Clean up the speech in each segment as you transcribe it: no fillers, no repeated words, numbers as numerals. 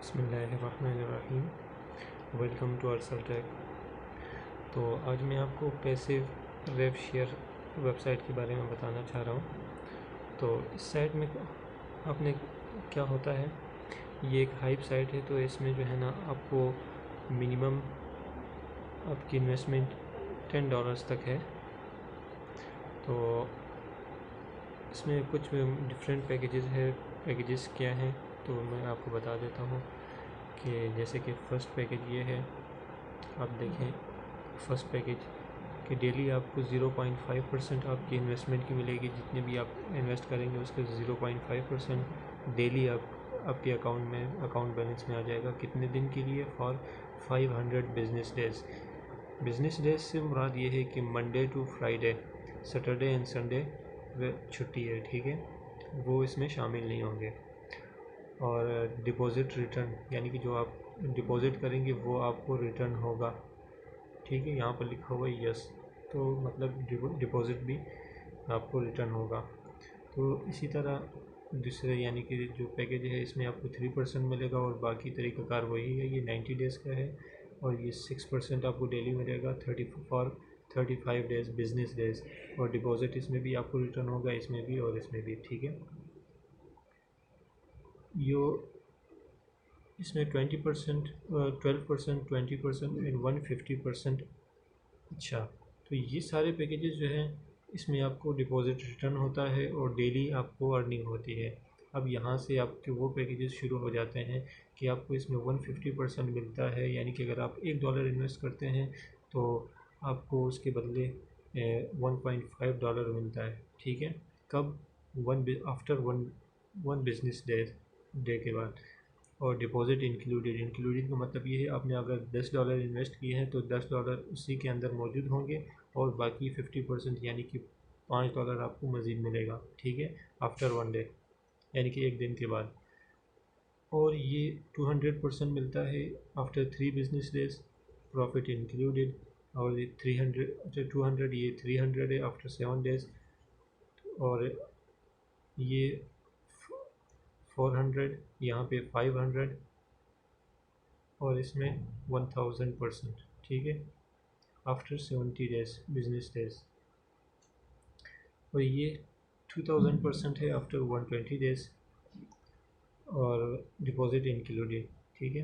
बिस्मिल्लाहिर्रहमानिर्रहीम। Welcome to Arsal tech. तो आज मैं आपको पैसिव रेव शेयर वेबसाइट के बारे में बताना चाह रहा हूँ। तो इस साइट में आपने क्या होता है, ये एक हाइप साइट है। तो इसमें जो है ना, आपको मिनिमम आपकी इन्वेस्टमेंट $10 तक है। तो इसमें कुछ डिफरेंट पैकेजेस क्या हैं तो मैं आपको बता देता हूँ कि जैसे कि फ़र्स्ट पैकेज ये है। आप देखें, फ़र्स्ट पैकेज कि डेली आपको 0.5% आपकी इन्वेस्टमेंट की मिलेगी। जितने भी आप इन्वेस्ट करेंगे उसके 0.5% डेली आपके अकाउंट बैलेंस में आ जाएगा। कितने दिन के लिए? For 500 business days. Business days से मुराद ये है कि Monday to Friday, Saturday and Sunday छुट्टी है, ठीक है, वो इसमें शामिल नहीं होंगे। और डिपॉज़िट रिटर्न, यानी कि जो आप डिपॉज़िट करेंगे वो आपको रिटर्न होगा, ठीक है। यहाँ पर लिखा हुआ है यस, तो मतलब डिपॉज़िट भी आपको रिटर्न होगा। तो इसी तरह दूसरे यानी कि जो पैकेज है इसमें आपको 3% मिलेगा और बाकी तरीक़ाकार वही है। ये 90 डेज़ का है और ये 6% आपको डेली मिलेगा 35 डेज़ बिजनेस डेज़। और डिपॉज़िट इसमें भी आपको रिटर्न होगा, इसमें भी और इसमें भी, ठीक है। इसमें 20%, 12%, 20% एंड 150%। अच्छा, तो ये सारे पैकेजेस जो हैं इसमें आपको डिपॉज़िट रिटर्न होता है और डेली आपको अर्निंग होती है। अब यहाँ से आपके वो पैकेजेस शुरू हो जाते हैं कि आपको इसमें 150% मिलता है, यानी कि अगर आप $1 इन्वेस्ट करते हैं तो आपको उसके बदले $1.5 मिलता है, ठीक है। कब? आफ्टर वन बिजनेस डे के बाद। और डिपॉज़िट इंक्लूडेड का मतलब ये है, आपने अगर $10 इन्वेस्ट किए हैं तो $10 उसी के अंदर मौजूद होंगे और बाकी 50% यानी कि $5 आपको मज़ीद मिलेगा, ठीक है, आफ्टर वन डे, यानी कि एक दिन के बाद। और ये 200% मिलता है after 3 business days, profit included. और ये 200, ये 300 है आफ्टर 7 डेज़। और ये 400, यहाँ पे 500 और इसमें 1000%, ठीक है, आफ्टर 70 डेज़ बिजनेस डेज। और ये 2000% है आफ्टर 120 डेज़ और डिपॉज़िट इंक्लूडेड, ठीक है।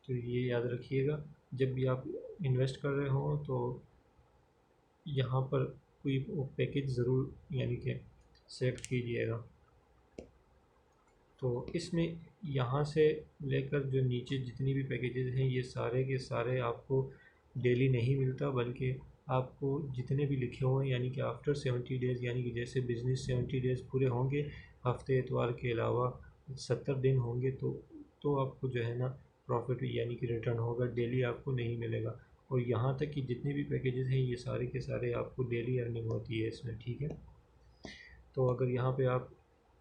तो ये याद रखिएगा, जब भी आप इन्वेस्ट कर रहे हो तो यहाँ पर कोई पैकेज ज़रूर यानी कि सेलेक्ट कीजिएगा। तो इसमें यहाँ से लेकर जो नीचे जितनी भी पैकेजेस हैं ये सारे के सारे आपको डेली नहीं मिलता, बल्कि आपको जितने भी लिखे हुए हैं यानी कि आफ्टर 70 डेज़, यानी कि जैसे बिज़नेस 70 डेज़ पूरे होंगे, हफ्ते इतवार के अलावा 70 दिन होंगे, तो आपको जो है ना प्रॉफिट यानी कि रिटर्न होगा, डेली आपको नहीं मिलेगा। और यहाँ तक कि जितने भी पैकेजेस हैं ये सारे के सारे आपको डेली अर्निंग होती है इसमें, ठीक है। तो अगर यहाँ पे आप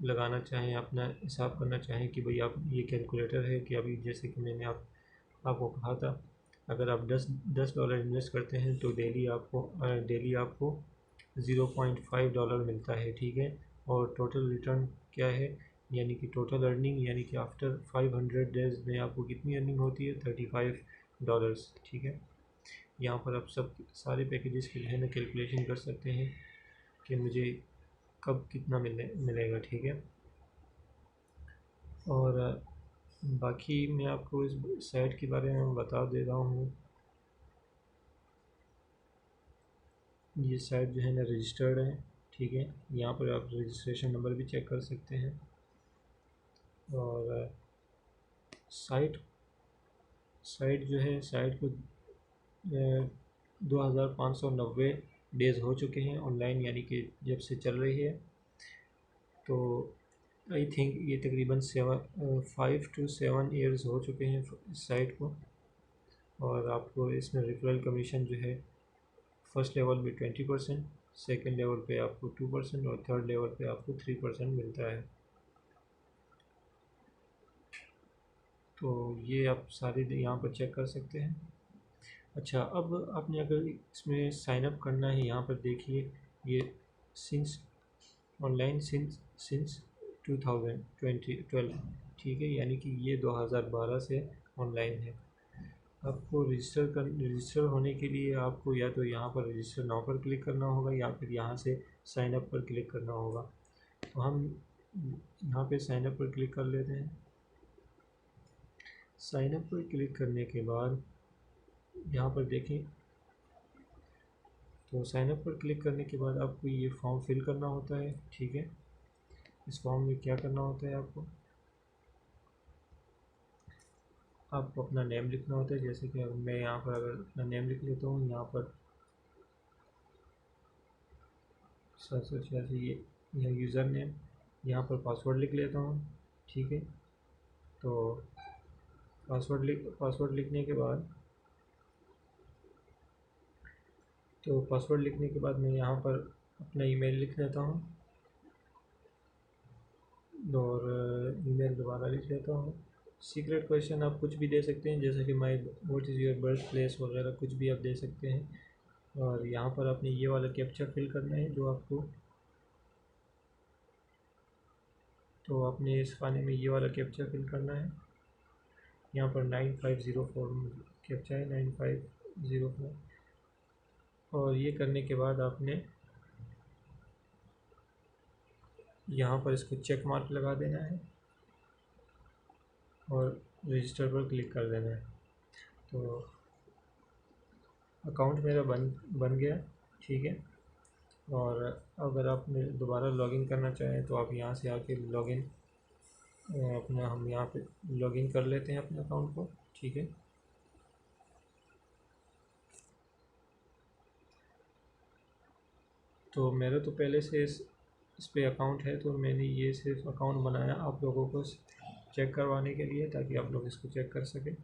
लगाना चाहें, अपना हिसाब करना चाहें कि भाई आप, ये कैलकुलेटर है कि अभी जैसे कि मैंने आपको कहा था, अगर आप $10 इन्वेस्ट करते हैं तो डेली आपको $0.5 मिलता है, ठीक है। और टोटल रिटर्न क्या है, यानी कि टोटल अर्निंग, यानी कि आफ्टर 500 डेज़ में आपको कितनी अर्निंग होती है? $35, ठीक है। यहाँ पर आप सब सारे पैकेजेस के है ना कैलकुलेशन कर सकते हैं कि मुझे कब कितना मिलेगा, ठीक है। और बाकी मैं आपको इस साइट के बारे में बता दे रहा हूँ। ये साइट जो है ना रजिस्टर्ड है, ठीक है। यहाँ पर आप रजिस्ट्रेशन नंबर भी चेक कर सकते हैं। और साइट जो है, साइट को 2590 डेज़ हो चुके हैं ऑनलाइन, यानी कि जब से चल रही है। तो आई थिंक ये तकरीबन 5 to 7 ईयर्स हो चुके हैं इस साइट को। और आपको इसमें रेफरल कमीशन जो है फर्स्ट लेवल में 20%, सेकेंड लेवल पे आपको 2% और थर्ड लेवल पे आपको 3% मिलता है। तो ये आप सारे यहाँ पर चेक कर सकते हैं। अच्छा, अब आपने अगर इसमें साइन अप करना है, यहाँ पर देखिए, ये सिंस 2012, ठीक है, यानी कि ये 2012 से ऑनलाइन है। आपको रजिस्टर होने के लिए आपको या तो यहाँ पर रजिस्टर नाउ पर क्लिक करना होगा या फिर यहाँ से साइन अप पर क्लिक करना होगा। तो हम यहाँ पे साइन अप पर क्लिक कर लेते हैं। साइन अप पर क्लिक करने के बाद यहाँ पर देखें, तो साइन अप पर क्लिक करने के बाद आपको ये फॉर्म फिल करना होता है। ठीक है, इस फॉर्म में क्या करना होता है, आपको अपना नेम लिखना होता है। जैसे कि मैं यहाँ पर अगर अपना नेम लिख लेता हूँ, यहाँ पर 786 ये यह यूज़र नेम, यहाँ पर पासवर्ड लिख लेता हूँ। ठीक है, तो पासवर्ड लिखने के बाद मैं यहाँ पर अपना ईमेल लिख लेता हूँ और ईमेल दोबारा लिख लेता हूँ। सीक्रेट क्वेश्चन आप कुछ भी दे सकते हैं, जैसे कि माई what is your birth place वगैरह कुछ भी आप दे सकते हैं। और यहाँ पर आपने ये वाला कैप्चा फिल करना है जो आपको, तो आपने इस खाने में ये वाला कैप्चा फिल करना है। यहाँ पर 9504 कैप्चा है, 9504। और ये करने के बाद आपने यहाँ पर इसको चेक मार्क लगा देना है और रजिस्टर पर क्लिक कर देना है। तो अकाउंट मेरा बन गया। ठीक है, और अगर आप दोबारा लॉगिन करना चाहें तो आप यहाँ से आके लॉगिन अपना हम यहाँ पे लॉगिन कर लेते हैं अपने अकाउंट को। ठीक है, तो मेरा तो पहले से इस पे अकाउंट है, तो मैंने ये सिर्फ अकाउंट बनाया आप लोगों को चेक करवाने के लिए, ताकि आप लोग इसको चेक कर सकें।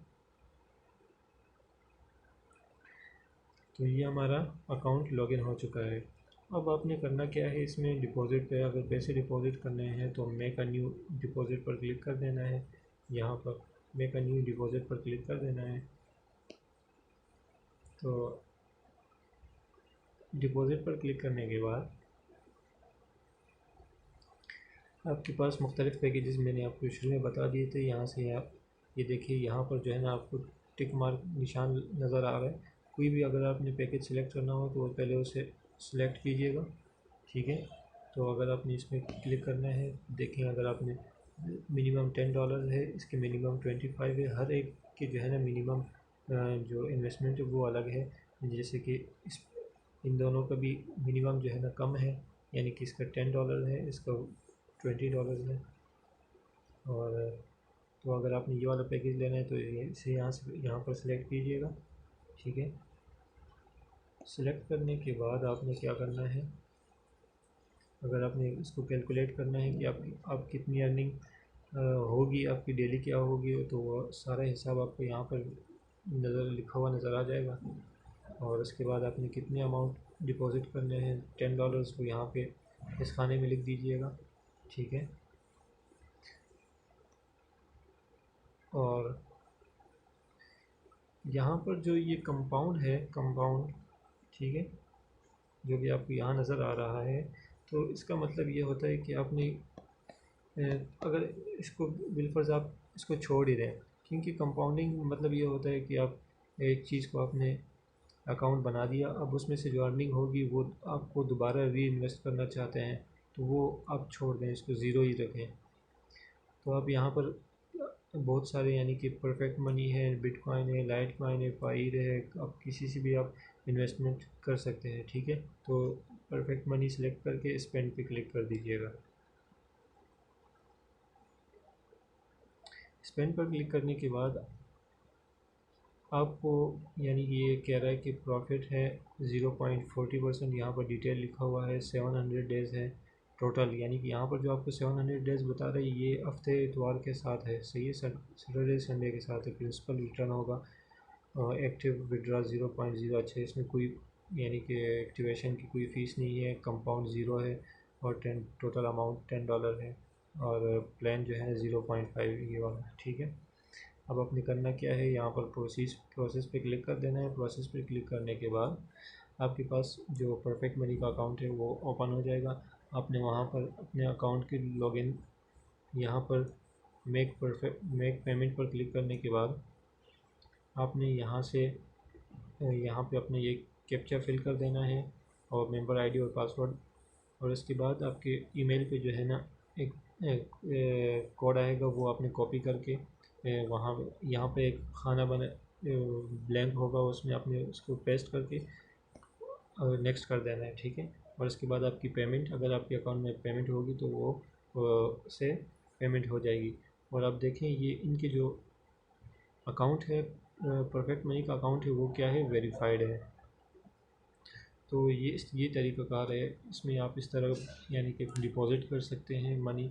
तो ये हमारा अकाउंट लॉगिन हो चुका है। अब आपने करना क्या है, इसमें डिपॉज़िट पे अगर पैसे डिपॉज़िट करने हैं तो मेक अ न्यू डिपॉज़िट पर क्लिक कर देना है। यहाँ पर मेक अ न्यू डिपॉज़िट पर क्लिक कर देना है। तो डिपॉज़िट पर क्लिक करने के बाद आपके पास मुख्तलिफ़ पैकेजेस मैंने आपको शुरू में बता दिए थे। यहाँ से आप ये देखिए, यहाँ पर जो है ना आपको टिक मार्क निशान नज़र आ रहा है। कोई भी अगर आपने पैकेज सिलेक्ट करना हो तो पहले उसे सिलेक्ट कीजिएगा। ठीक है, तो अगर आपने इसमें क्लिक करना है, देखें अगर आपने मिनिमम $10 है, इसके मिनिमम 25 है। हर एक के जो है ना मिनिमम जो इन्वेस्टमेंट है वो अलग है। जैसे कि इन दोनों का भी मिनिमम जो है ना कम है, यानी कि इसका $10 है, इसका $20 है। और तो अगर आपने ये वाला पैकेज लेना है तो इसे यहाँ पर सिलेक्ट कीजिएगा। ठीक है, सिलेक्ट करने के बाद आपने क्या करना है, अगर आपने इसको कैलकुलेट करना है कि आप कितनी अर्निंग होगी, आपकी डेली क्या होगी, तो वो सारा हिसाब आपको यहाँ पर लिखा हुआ नज़र आ जाएगा। और उसके बाद आपने कितने अमाउंट डिपॉज़िट करने हैं, $10 को यहाँ पे इस खाने में लिख दीजिएगा। ठीक है, और यहाँ पर जो ये कंपाउंड है, कंपाउंड, ठीक है, जो भी आपको यहाँ नज़र आ रहा है, तो इसका मतलब ये होता है कि आपने अगर इसको बिलफर्ज आप इसको छोड़ ही दें, क्योंकि कंपाउंडिंग मतलब ये होता है कि आप एक चीज़ को आपने अकाउंट बना दिया, अब उसमें से जो अर्निंग होगी वो आपको दोबारा री इन्वेस्ट करना चाहते हैं, तो वो आप छोड़ दें, इसको ज़ीरो ही रखें। तो आप यहाँ पर बहुत सारे यानी कि परफेक्ट मनी है, बिटकॉइन है, लाइट कॉइन है, पाइर है, आप किसी से भी आप इन्वेस्टमेंट कर सकते हैं। ठीक है, तो परफेक्ट मनी सेलेक्ट करके स्पेंड पे क्लिक कर दीजिएगा। स्पेंड पर क्लिक करने के बाद आपको यानी कि ये कह रहा है कि प्रॉफिट है 0.40%। यहाँ पर डिटेल लिखा हुआ है, 700 डेज़ है टोटल, यानी कि यहाँ पर जो आपको 700 डेज़ बता रहे हैं ये हफ्ते इतवार के साथ है। सही है, सैटरडे संडे के साथ है। प्रिंसिपल रिटर्न होगा, एक्टिव विड्रा 0.0। अच्छा, इसमें कोई यानी कि एक्टिवेशन की कोई फ़ीस नहीं है, कंपाउंड ज़ीरो है और टोटल अमाउंट $10 है और प्लान जो है 0.5 ये वाला। ठीक है, अब आपने करना क्या है, यहाँ पर प्रोसेस पे क्लिक कर देना है। प्रोसेस पे क्लिक करने के बाद आपके पास जो परफेक्ट मनी का अकाउंट है वो ओपन हो जाएगा। आपने वहाँ पर अपने अकाउंट की लॉगिन यहाँ पर मेक पेमेंट पर क्लिक करने के बाद आपने यहाँ से यहाँ पे अपने ये कैप्चा फिल कर देना है और मेंबर आईडी और पासवर्ड, और इसके बाद आपके ईमेल पे जो है ना एक कोड आएगा, वो आपने कॉपी करके वहाँ यहाँ पे एक खाना बना ब्लैंक होगा, उसमें आपने उसको पेस्ट करके नेक्स्ट कर देना है, ठीक है। और इसके बाद आपकी पेमेंट, अगर आपके अकाउंट में पेमेंट होगी तो वो से पेमेंट हो जाएगी। और आप देखें ये इनके जो अकाउंट है, परफेक्ट मनी का अकाउंट है, वो क्या है, वेरीफाइड है। तो ये तरीक़ाकार है, इसमें आप इस तरह यानी कि डिपॉज़िट कर सकते हैं मनी,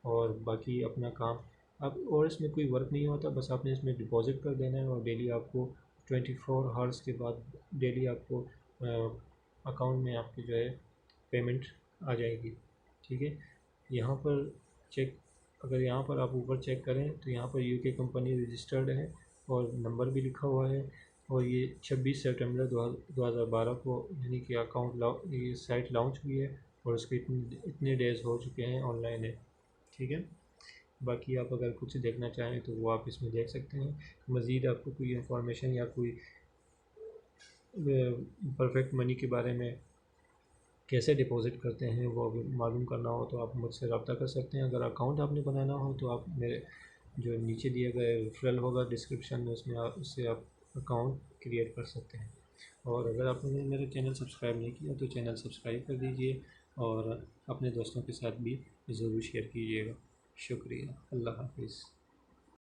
और बाकी अपना काम अब, और इसमें कोई वर्क नहीं होता, बस आपने इसमें डिपॉज़िट कर देना है और डेली आपको 24 आवर्स के बाद डेली आपको अकाउंट में आपके जो है पेमेंट आ जाएगी, ठीक है। यहाँ पर चेक अगर यहाँ पर आप ऊपर चेक करें तो यहाँ पर यूके कंपनी रजिस्टर्ड है और नंबर भी लिखा हुआ है, और ये 26 सितंबर 2012 को यानी कि ये साइट लॉन्च हुई है, और उसके इतने डेज़ हो चुके हैं, ऑनलाइन है, ठीक है। बाकी आप अगर कुछ देखना चाहें तो वो आप इसमें देख सकते हैं। मज़ीद आपको कोई इंफॉर्मेशन या कोई परफेक्ट मनी के बारे में कैसे डिपॉज़िट करते हैं वो मालूम करना हो तो आप मुझसे रब्ता कर सकते हैं। अगर अकाउंट आपने बनाना हो तो आप मेरे जो नीचे दिए गए रेफरल होगा डिस्क्रिप्शन में, उसमें आप उससे आप अकाउंट क्रिएट कर सकते हैं। और अगर आपने मेरा चैनल सब्सक्राइब नहीं किया तो चैनल सब्सक्राइब कर दीजिए, और अपने दोस्तों के साथ भी ज़रूर शेयर कीजिएगा। शुक्रिया, अल्लाह हाफिज़।